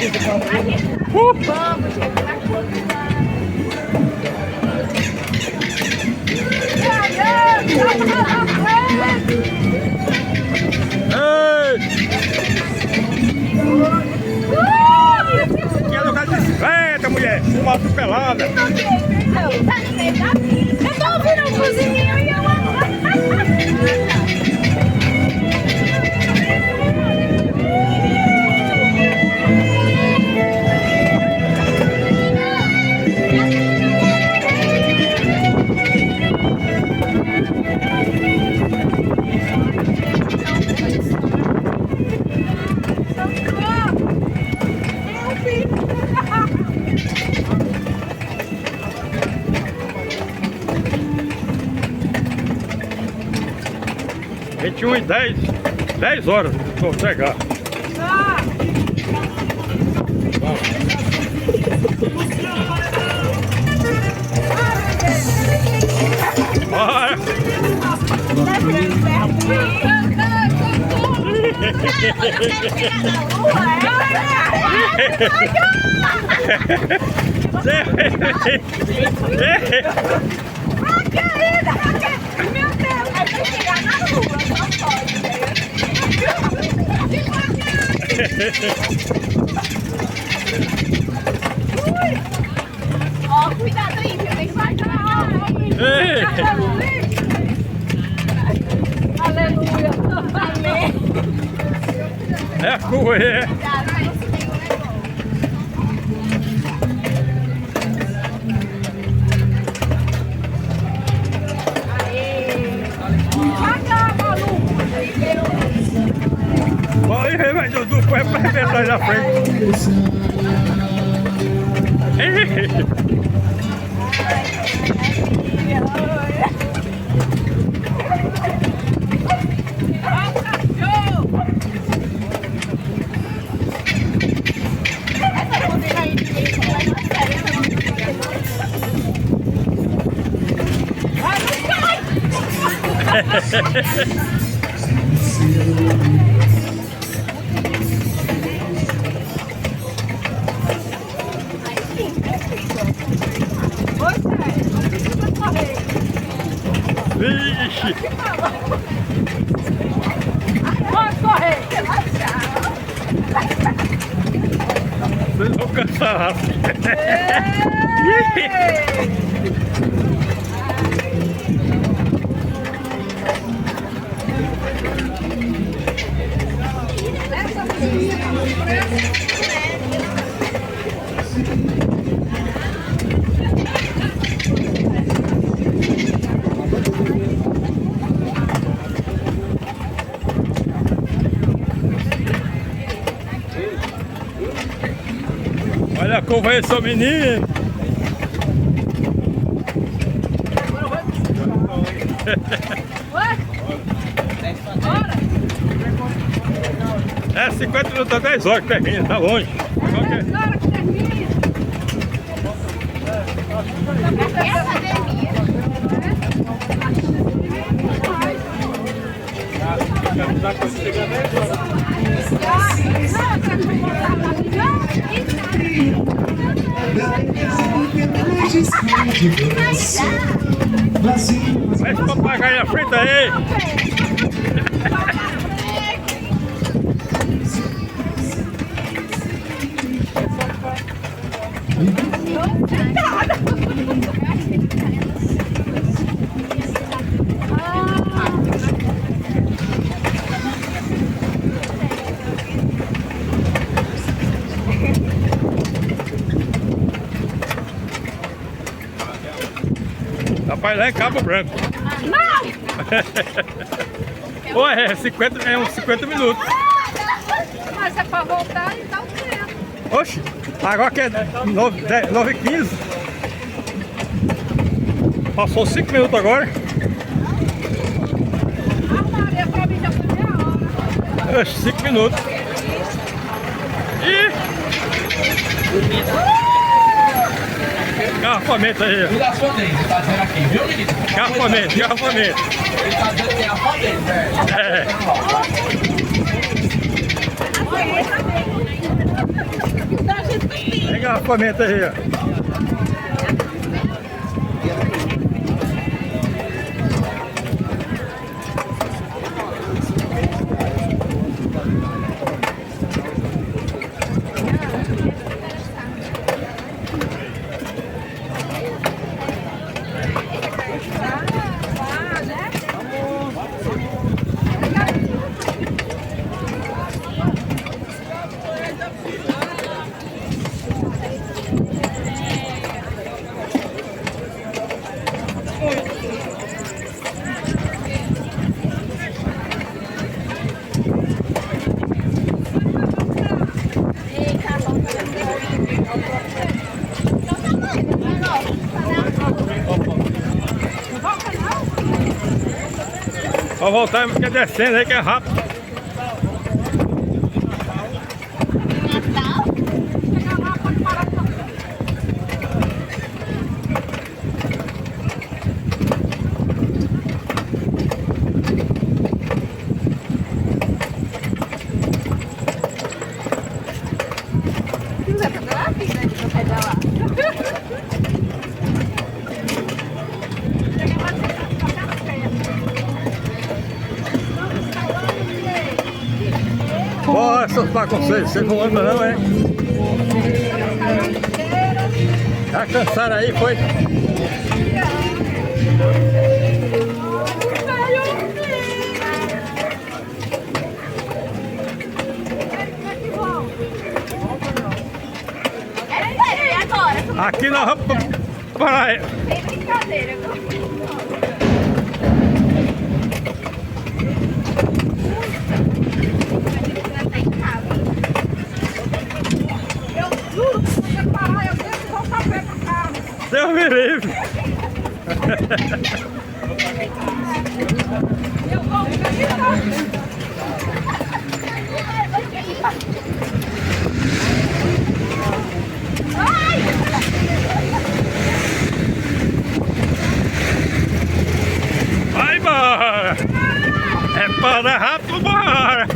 Vamos, gente, pra Que é lugar de bicicleta, mulher! Uma atropelada! Tá no meio da vida. Eu tô ouvindo um cozinheiro e eu... e 10 horas pra chegar. Bora! Meu Deus, a gente chegar na rua, só pode. Ó, cuidado aí, que tem que marcar. Aleluia. Amém. É a curva, é. Olha aí, vai Dudu, corre pra arrebentar na frente. Vixe! Pode correr! Vocês vão cansar. Olha como é seu menino! É 50 minutos a 10 horas que termina, tá longe. Vai esse papagaio na frente aí! Rapaz, lá em Cabo Branco. Não! Pô, é uns 50 minutos. Mas é pra voltar e dá um tempo. Oxe, agora que é 9h15. Passou 5 minutos agora. A Maria pra mim já foi meia hora. Oxe, 5 minutos. Ih! Garrafamento aí. Cuida da sua dente, ele tá dizendo aqui, viu, menino? Garrafamento. Ele tá dizendo que é a sua dente, velho. É. engarrafamento aí, ó. Vou voltar porque descendo aí que é rápido. Bora surfar com vocês não andam não, é? Já cansaram aí, foi? Aqui nós vamos para... Tem brincadeira, Deus me livre! eu vou vai embora! É para rápido, bora!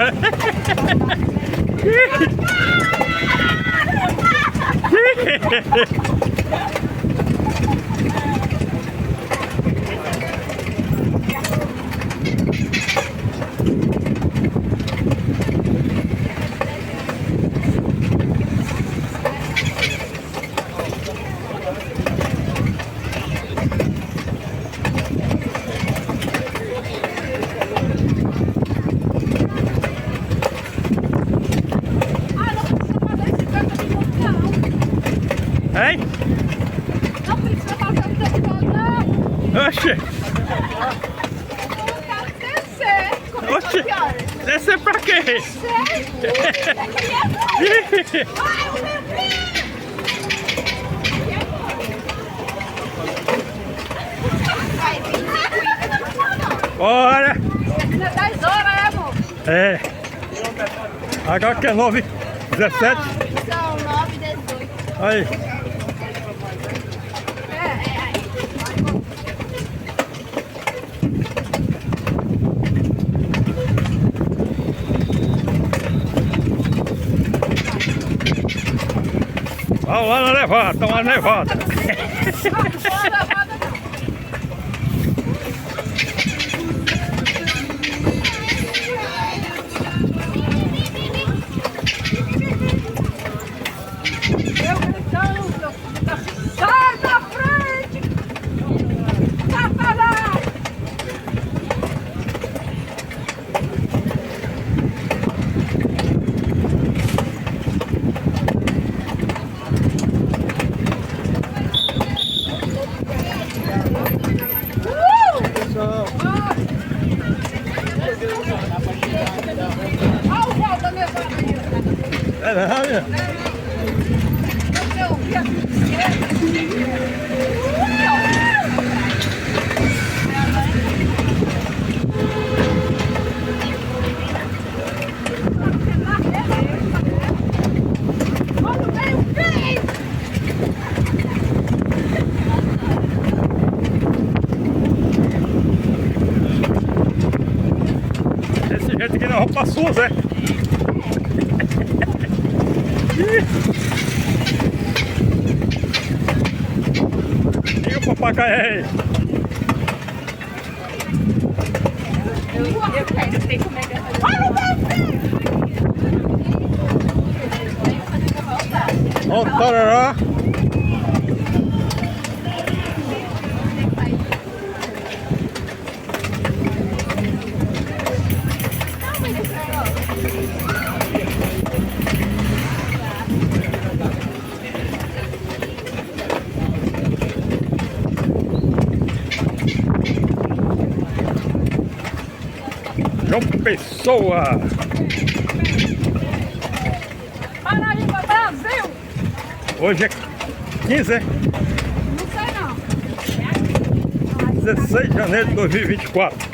Hein? Não precisa fazer o tempo todo, não. Oxi! Eu quero descer. Como é que Oxi! eu quero? Descer pra quê? Descer? Ai, o meu filho! Bora! Ainda é 10 horas, é, amor? É! Agora que é 9, 17. São 9, 18. Aí! Vamos lá na levada, toma a levada! Sai da frente! Satanás! Olha o pau da levada aí! É nada! Desse jeito que nós vamos pra SUS, é? papagaio. Eu quero ter como é que olha o meu filho! Olha o tarará. João Pessoa. Paraíba, Brasil! Hoje é 15, Não sei não. 16 de janeiro de 2024.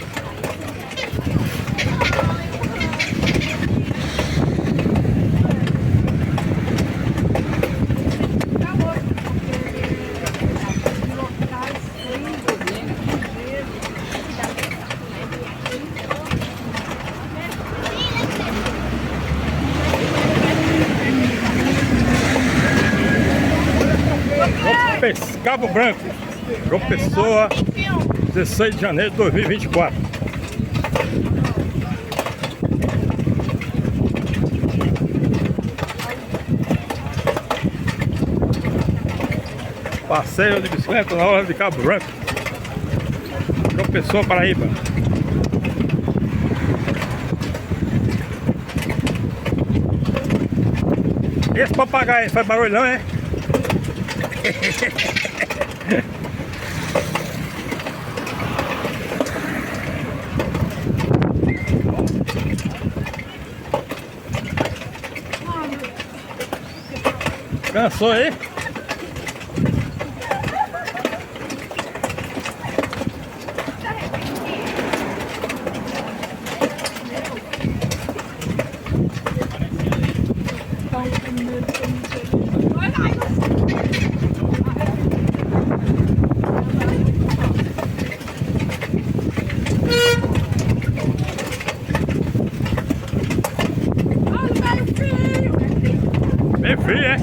Cabo Branco, João Pessoa, 16 de janeiro de 2024. Passeio de bicicleta na hora de Cabo Branco, João Pessoa, Paraíba. Esse papagaio faz barulho não, é? Cansou aí? Bem frio, é?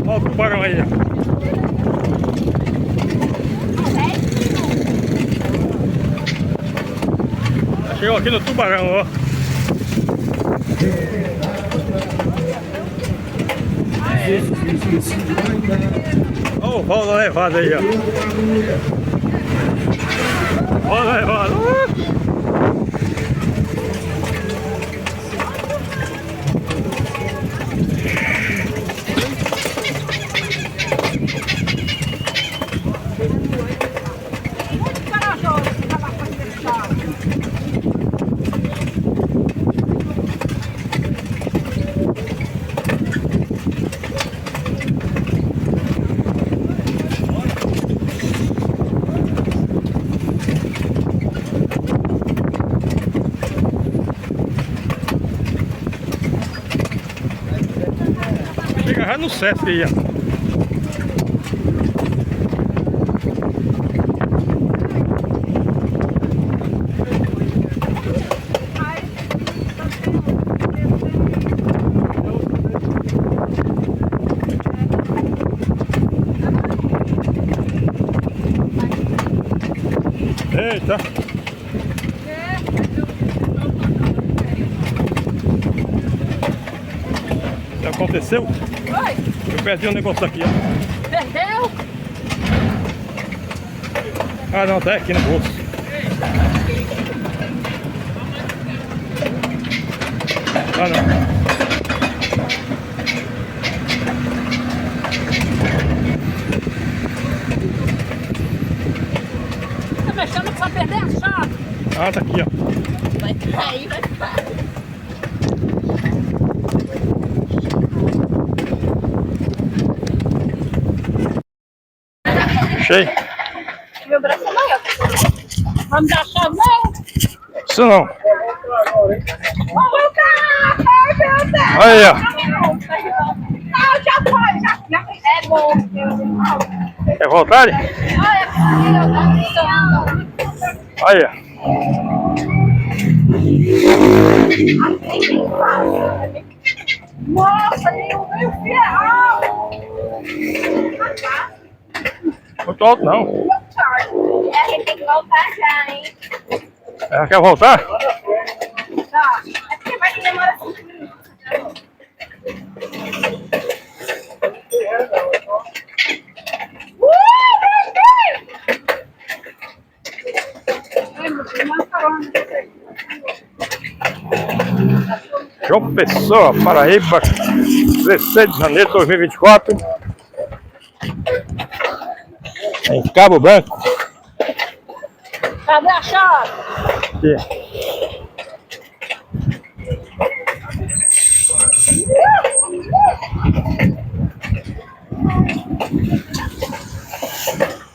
Olha o tubarão aí. Chegou aqui no tubarão, ó. Olha o rolo levado aí, ó. Olha levado. Chega já no Sesc aí, ó. tá? O que aconteceu? Oi, Eu perdi um negócio aqui, ó. perdeu? Ah não, tá aqui no bolso. Ah não. Tá mexendo pra perder a chave. Ah, tá aqui, ó. Vai cair, vai cair. Cheio. Meu braço é maior. Vamos dar a chave, não? Isso não. Vamos cá! Ai, meu Deus! Aí, ó. Não, já foi, já foi. É bom. Quer voltar? Olha, Aí, ó. nossa, meu ferrão! Muito alto não. É, a gente tem que voltar já, hein? Ela quer voltar? Tá. É porque vai demorar 5 minutos. João Pessoa, Paraíba, 16 de janeiro de 2024. Em Cabo Branco. Cadê a chave? Aqui.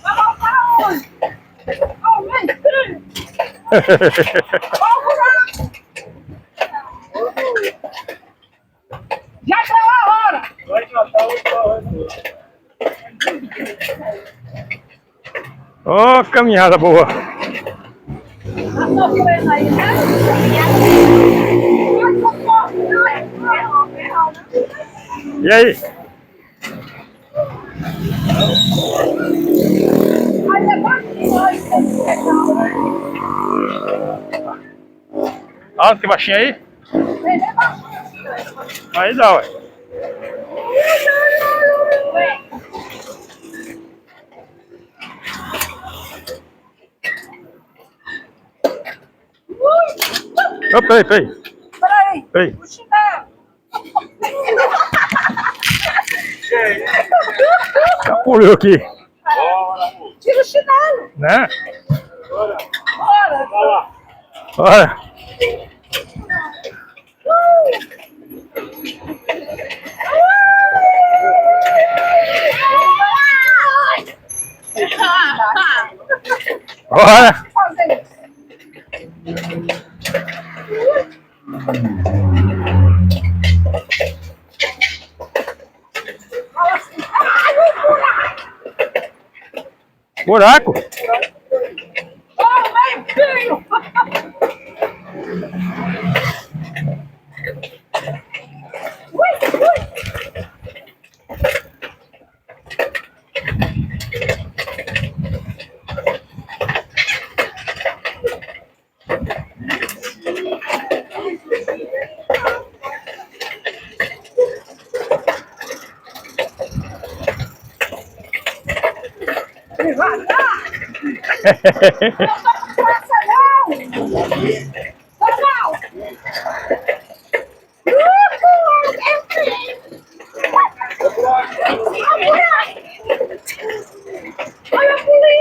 Vai voltar onde? Aonde? Já deu a hora! Ó, caminhada boa. Tá sofrendo aí, né? E aí? Aí é baixinho, Ah, tem baixinho aí? Aí dá, ué. Ô, peraí. Peraí. O chinelo. Capulhou aqui. Tira o chinelo. Né? Bora. Olha. Olha. Buraco? Filho.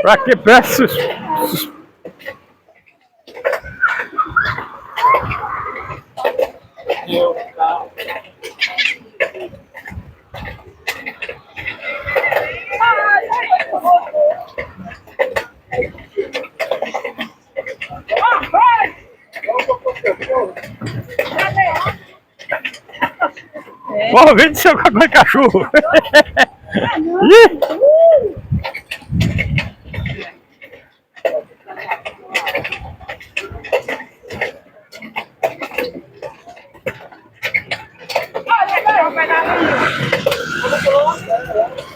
Pra que pressa? Porra, vem do seu cocô de cachorro. Ih!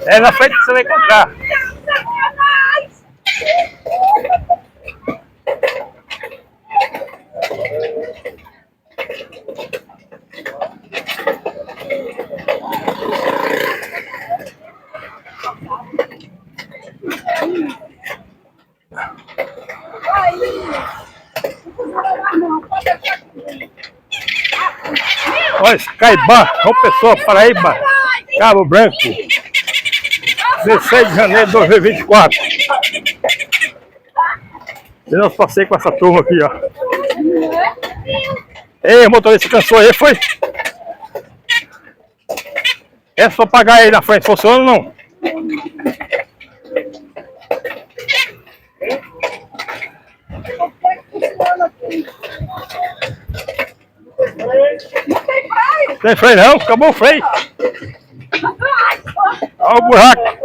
É na frente que você vai encontrar. Olha, Caibá, João Pessoa, Paraíba, Cabo Branco, 16 de janeiro de 2024. E nós passei com essa turma aqui, ó. Ei, o motorista cansou aí, foi? É só pagar aí na frente, funciona ou não? Tem freio não? Acabou o freio. Olha o buraco.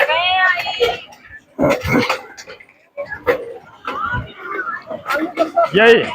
Vem aí. E aí?